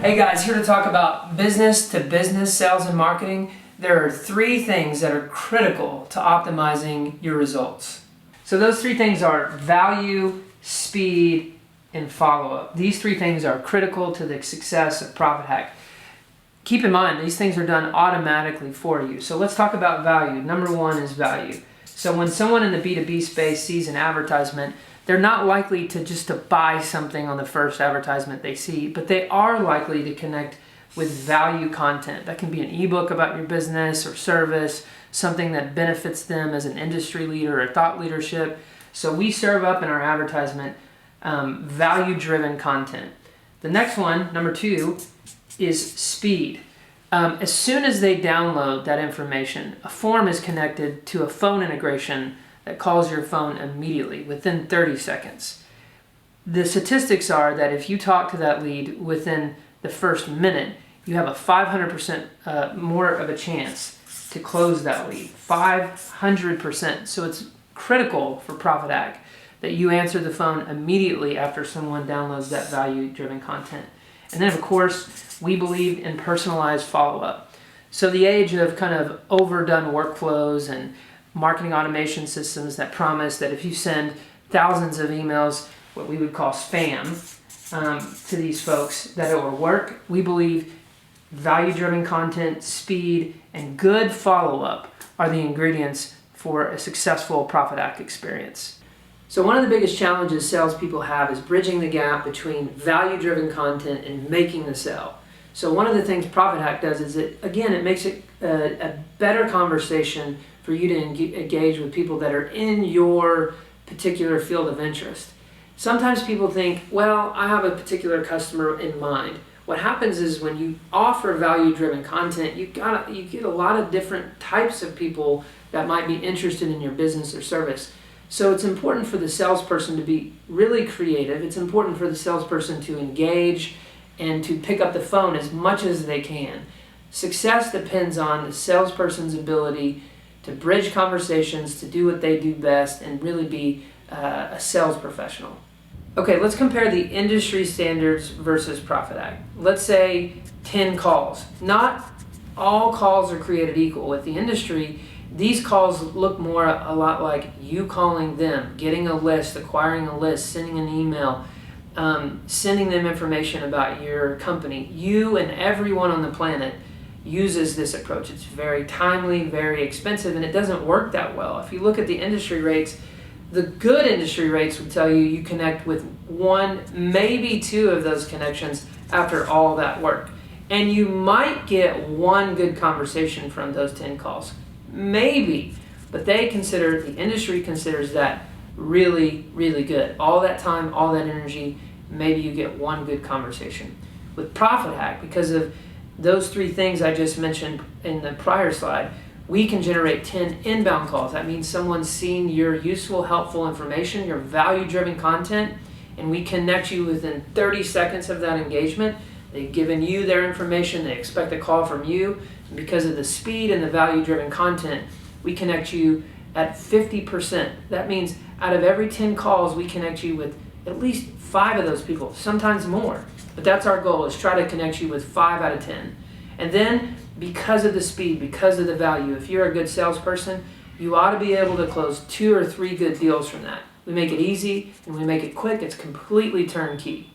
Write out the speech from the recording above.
Hey guys, here to talk about business to business sales and marketing. There are 3 things that are critical to optimizing your results. So those 3 things are value, speed, and follow-up. These 3 things are critical to the success of ProfitHack. Keep in mind, these things are done automatically for you. So let's talk about value. Number 1 is value. So when someone in the B2B space sees an advertisement, they're not likely to buy something on the first advertisement they see, but they are likely to connect with value content. That can be an ebook about your business or service, something that benefits them as an industry leader or thought leadership. So we serve up in our advertisement value-driven content. The next one, number 2, is speed. As soon as they download that information, a form is connected to a phone integration that calls your phone immediately within 30 seconds. The statistics are that if you talk to that lead within the first minute, you have a 500% more of a chance to close that lead. 500%. So it's critical for ProfitHack that you answer the phone immediately after someone downloads that value-driven content. And then, of course, we believe in personalized follow-up. So the age of kind of overdone workflows and marketing automation systems that promise that if you send thousands of emails, what we would call spam, to these folks, that it will work. We believe value-driven content, speed, and good follow-up are the ingredients for a successful ProfitHack experience. So one of the biggest challenges salespeople have is bridging the gap between value-driven content and making the sale. So one of the things ProfitHack does is it makes it a better conversation for you to engage with people that are in your particular field of interest. Sometimes people think, well, I have a particular customer in mind. What happens is when you offer value-driven content, you get a lot of different types of people that might be interested in your business or service. So it's important for the salesperson to be really creative. It's important for the salesperson to engage and to pick up the phone as much as they can. Success depends on the salesperson's ability to bridge conversations, to do what they do best, and really be a sales professional. Okay, let's compare the industry standards versus ProfitHack. Let's say 10 calls. Not all calls are created equal. With the industry, these calls look a lot like you calling them, getting a list, acquiring a list, sending an email, sending them information about your company. You and everyone on the planet uses this approach. It's very timely, very expensive, and it doesn't work that well. If you look at the industry rates, the good industry rates would tell you connect with 1, maybe 2 of those connections after all that work. And you might get 1 good conversation from those 10 calls. Maybe. But the industry considers that really, really good. All that time, all that energy, maybe you get 1 good conversation. With ProfitHack, because of those 3 things I just mentioned in the prior slide, we can generate 10 inbound calls. That means someone's seen your useful, helpful information, your value-driven content, and we connect you within 30 seconds of that engagement. They've given you their information, they expect a call from you, and because of the speed and the value-driven content, we connect you at 50%. That means out of every 10 calls, we connect you with at least 5 of those people, sometimes more. But that's our goal, is try to connect you with 5 out of 10. And then, because of the speed, because of the value, if you're a good salesperson, you ought to be able to close 2 or 3 good deals from that. We make it easy and we make it quick. It's completely turnkey.